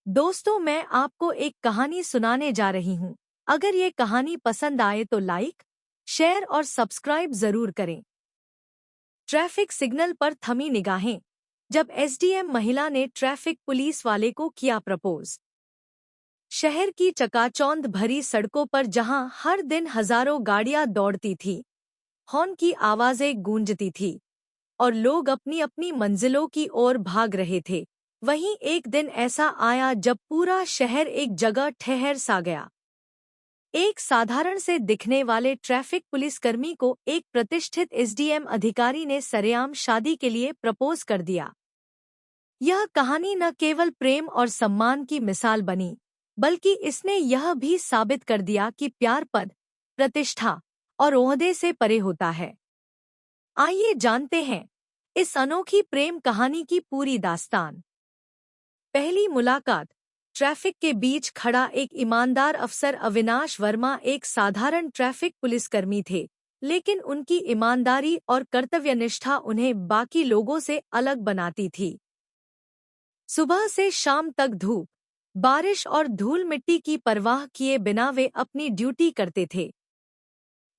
दोस्तों, मैं आपको एक कहानी सुनाने जा रही हूँ। अगर ये कहानी पसंद आए तो लाइक, शेयर और सब्सक्राइब जरूर करें। ट्रैफिक सिग्नल पर थमी निगाहें। जब एसडीएम महिला ने ट्रैफिक पुलिस वाले को किया प्रपोज। शहर की चकाचौंध भरी सड़कों पर जहां हर दिन हजारों गाड़ियां दौड़ती थी, हॉर्न की आवाजें गूंजती थी और लोग अपनी अपनी मंजिलों की ओर भाग रहे थे, वहीं एक दिन ऐसा आया जब पूरा शहर एक जगह ठहर सा गया। एक साधारण से दिखने वाले ट्रैफिक पुलिसकर्मी को एक प्रतिष्ठित एसडीएम अधिकारी ने सरेआम शादी के लिए प्रपोज कर दिया। यह कहानी न केवल प्रेम और सम्मान की मिसाल बनी, बल्कि इसने यह भी साबित कर दिया कि प्यार पद, प्रतिष्ठा और ओहदे से परे होता है। आइए जानते हैं इस अनोखी प्रेम कहानी की पूरी दास्तान। पहली मुलाकात। ट्रैफिक के बीच खड़ा एक ईमानदार अफसर अविनाश वर्मा एक साधारण ट्रैफिक पुलिसकर्मी थे, लेकिन उनकी ईमानदारी और कर्तव्यनिष्ठा उन्हें बाकी लोगों से अलग बनाती थी। सुबह से शाम तक धूप, बारिश और धूल मिट्टी की परवाह किए बिना वे अपनी ड्यूटी करते थे।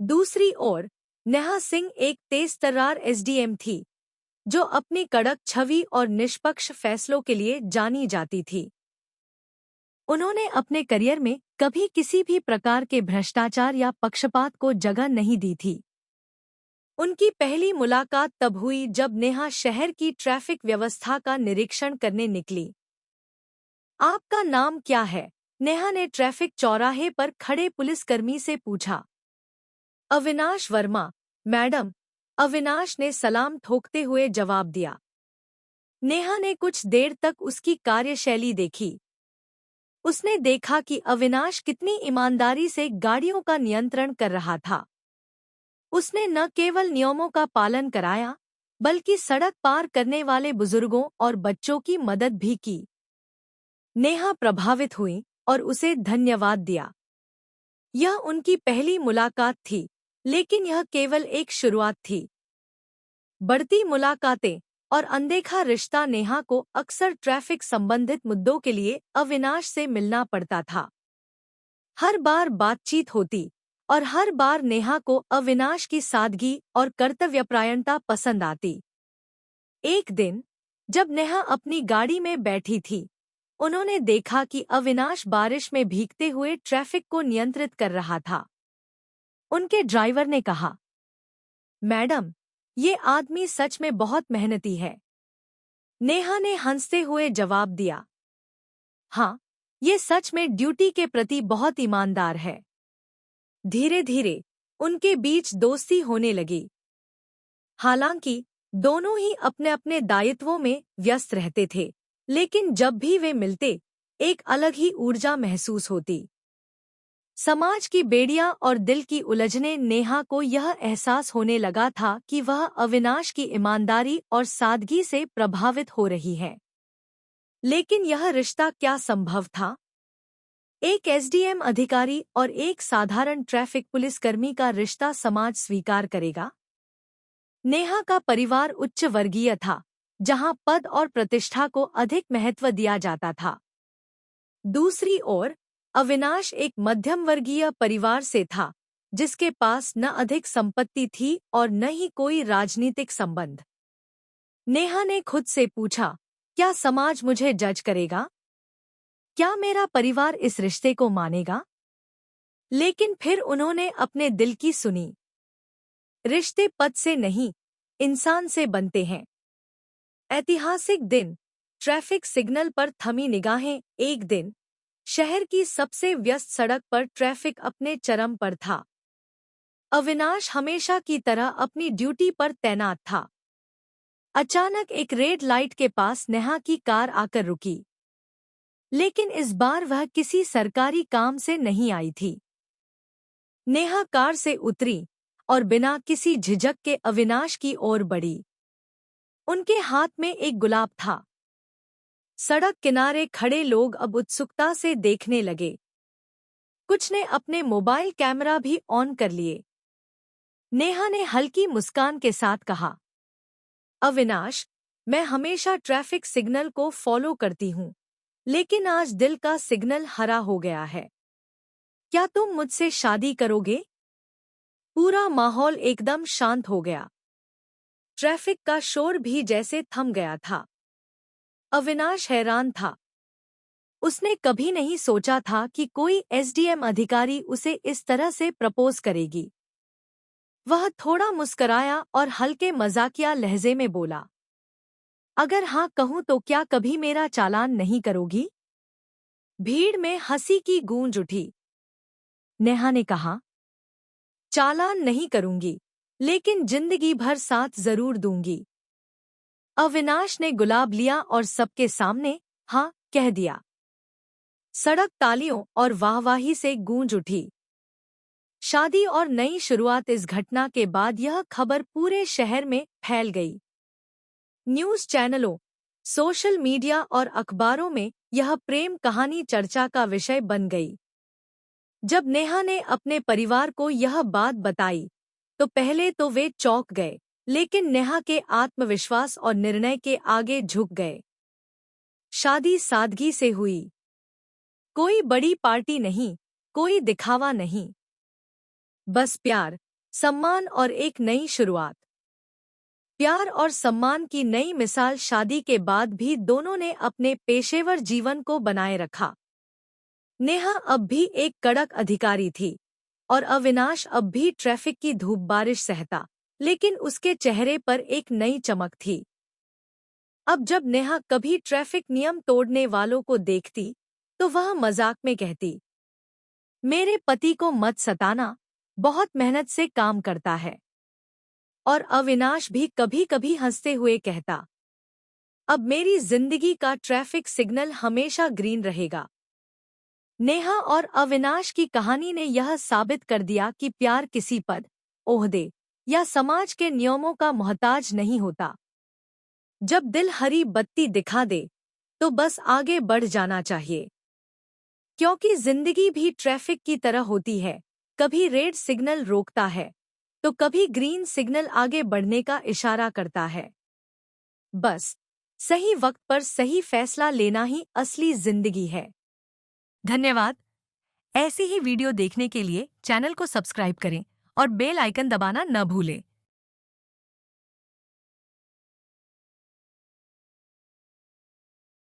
दूसरी ओर नेहा सिंह एक तेजतर्रार एसडीएम थी, जो अपनी कड़क छवि और निष्पक्ष फैसलों के लिए जानी जाती थी। उन्होंने अपने करियर में कभी किसी भी प्रकार के भ्रष्टाचार या पक्षपात को जगह नहीं दी थी। उनकी पहली मुलाकात तब हुई जब नेहा शहर की ट्रैफिक व्यवस्था का निरीक्षण करने निकली। आपका नाम क्या है? नेहा ने ट्रैफिक चौराहे पर खड़े पुलिसकर्मी से पूछा। अविनाश वर्मा, मैडम, अविनाश ने सलाम ठोकते हुए जवाब दिया। नेहा ने कुछ देर तक उसकी कार्यशैली देखी। उसने देखा कि अविनाश कितनी ईमानदारी से गाड़ियों का नियंत्रण कर रहा था। उसने न केवल नियमों का पालन कराया, बल्कि सड़क पार करने वाले बुजुर्गों और बच्चों की मदद भी की। नेहा प्रभावित हुई और उसे धन्यवाद दिया। यह उनकी पहली मुलाकात थी, लेकिन यह केवल एक शुरुआत थी। बढ़ती मुलाकातें और अनदेखा रिश्ता। नेहा को अक्सर ट्रैफिक संबंधित मुद्दों के लिए अविनाश से मिलना पड़ता था। हर बार बातचीत होती और हर बार नेहा को अविनाश की सादगी और कर्तव्यपरायणता पसंद आती। एक दिन जब नेहा अपनी गाड़ी में बैठी थी, उन्होंने देखा कि अविनाश बारिश में भीगते हुए ट्रैफिक को नियंत्रित कर रहा था। उनके ड्राइवर ने कहा, मैडम, ये आदमी सच में बहुत मेहनती है। नेहा ने हंसते हुए जवाब दिया, हाँ, ये सच में ड्यूटी के प्रति बहुत ईमानदार है। धीरे धीरे उनके बीच दोस्ती होने लगी। हालांकि दोनों ही अपने अपने दायित्वों में व्यस्त रहते थे, लेकिन जब भी वे मिलते, एक अलग ही ऊर्जा महसूस होती। समाज की बेड़ियां और दिल की उलझने। नेहा को यह एहसास होने लगा था कि वह अविनाश की ईमानदारी और सादगी से प्रभावित हो रही है। लेकिन यह रिश्ता क्या संभव था? एक एसडीएम अधिकारी और एक साधारण ट्रैफिक पुलिसकर्मी का रिश्ता समाज स्वीकार करेगा? नेहा का परिवार उच्च वर्गीय था, जहां पद और प्रतिष्ठा को अधिक महत्व दिया जाता था। दूसरी ओर अविनाश एक मध्यम वर्गीय परिवार से था, जिसके पास न अधिक संपत्ति थी और न ही कोई राजनीतिक संबंध। नेहा ने खुद से पूछा, क्या समाज मुझे जज करेगा? क्या मेरा परिवार इस रिश्ते को मानेगा? लेकिन फिर उन्होंने अपने दिल की सुनी। रिश्ते पद से नहीं, इंसान से बनते हैं। ऐतिहासिक दिन। ट्रैफिक सिग्नल पर थमी निगाहें। एक दिन शहर की सबसे व्यस्त सड़क पर ट्रैफिक अपने चरम पर था। अविनाश हमेशा की तरह अपनी ड्यूटी पर तैनात था। अचानक एक रेड लाइट के पास नेहा की कार आकर रुकी। लेकिन इस बार वह किसी सरकारी काम से नहीं आई थी। नेहा कार से उतरी और बिना किसी झिझक के अविनाश की ओर बढ़ी। उनके हाथ में एक गुलाब था। सड़क किनारे खड़े लोग अब उत्सुकता से देखने लगे। कुछ ने अपने मोबाइल कैमरा भी ऑन कर लिए। नेहा ने हल्की मुस्कान के साथ कहा, अविनाश, मैं हमेशा ट्रैफिक सिग्नल को फॉलो करती हूँ, लेकिन आज दिल का सिग्नल हरा हो गया है। क्या तुम मुझसे शादी करोगे? पूरा माहौल एकदम शांत हो गया। ट्रैफिक का शोर भी जैसे थम गया था। अविनाश हैरान था। उसने कभी नहीं सोचा था कि कोई एसडीएम अधिकारी उसे इस तरह से प्रपोज करेगी। वह थोड़ा मुस्कराया और हल्के मजाकिया लहजे में बोला, अगर हाँ कहूं तो क्या कभी मेरा चालान नहीं करोगी? भीड़ में हंसी की गूंज उठी। नेहा ने कहा, चालान नहीं करूंगी, लेकिन जिंदगी भर साथ जरूर दूंगी। अविनाश ने गुलाब लिया और सबके सामने हाँ कह दिया। सड़क तालियों और वाहवाही से गूंज उठी। शादी और नई शुरुआत। इस घटना के बाद यह खबर पूरे शहर में फैल गई। न्यूज़ चैनलों, सोशल मीडिया और अखबारों में यह प्रेम कहानी चर्चा का विषय बन गई। जब नेहा ने अपने परिवार को यह बात बताई, तो पहले तो वे चौंक गए, लेकिन नेहा के आत्मविश्वास और निर्णय के आगे झुक गए। शादी सादगी से हुई। कोई बड़ी पार्टी नहीं, कोई दिखावा नहीं। बस प्यार, सम्मान और एक नई शुरुआत। प्यार और सम्मान की नई मिसाल। शादी के बाद भी दोनों ने अपने पेशेवर जीवन को बनाए रखा। नेहा अब भी एक कड़क अधिकारी थी और अविनाश अब भी ट्रैफिक की धूप बारिश सहता, लेकिन उसके चेहरे पर एक नई चमक थी। अब जब नेहा कभी ट्रैफिक नियम तोड़ने वालों को देखती, तो वह मजाक में कहती, मेरे पति को मत सताना, बहुत मेहनत से काम करता है। और अविनाश भी कभी कभी हंसते हुए कहता, अब मेरी जिंदगी का ट्रैफिक सिग्नल हमेशा ग्रीन रहेगा। नेहा और अविनाश की कहानी ने यह साबित कर दिया कि प्यार किसी पद, ओहदे या समाज के नियमों का मोहताज नहीं होता। जब दिल हरी बत्ती दिखा दे, तो बस आगे बढ़ जाना चाहिए। क्योंकि जिंदगी भी ट्रैफिक की तरह होती है, कभी रेड सिग्नल रोकता है, तो कभी ग्रीन सिग्नल आगे बढ़ने का इशारा करता है। बस सही वक्त पर सही फैसला लेना ही असली जिंदगी है। धन्यवाद। ऐसी ही वीडियो देखने के लिए चैनल को सब्सक्राइब करें और बेल आइकन दबाना न भूलें।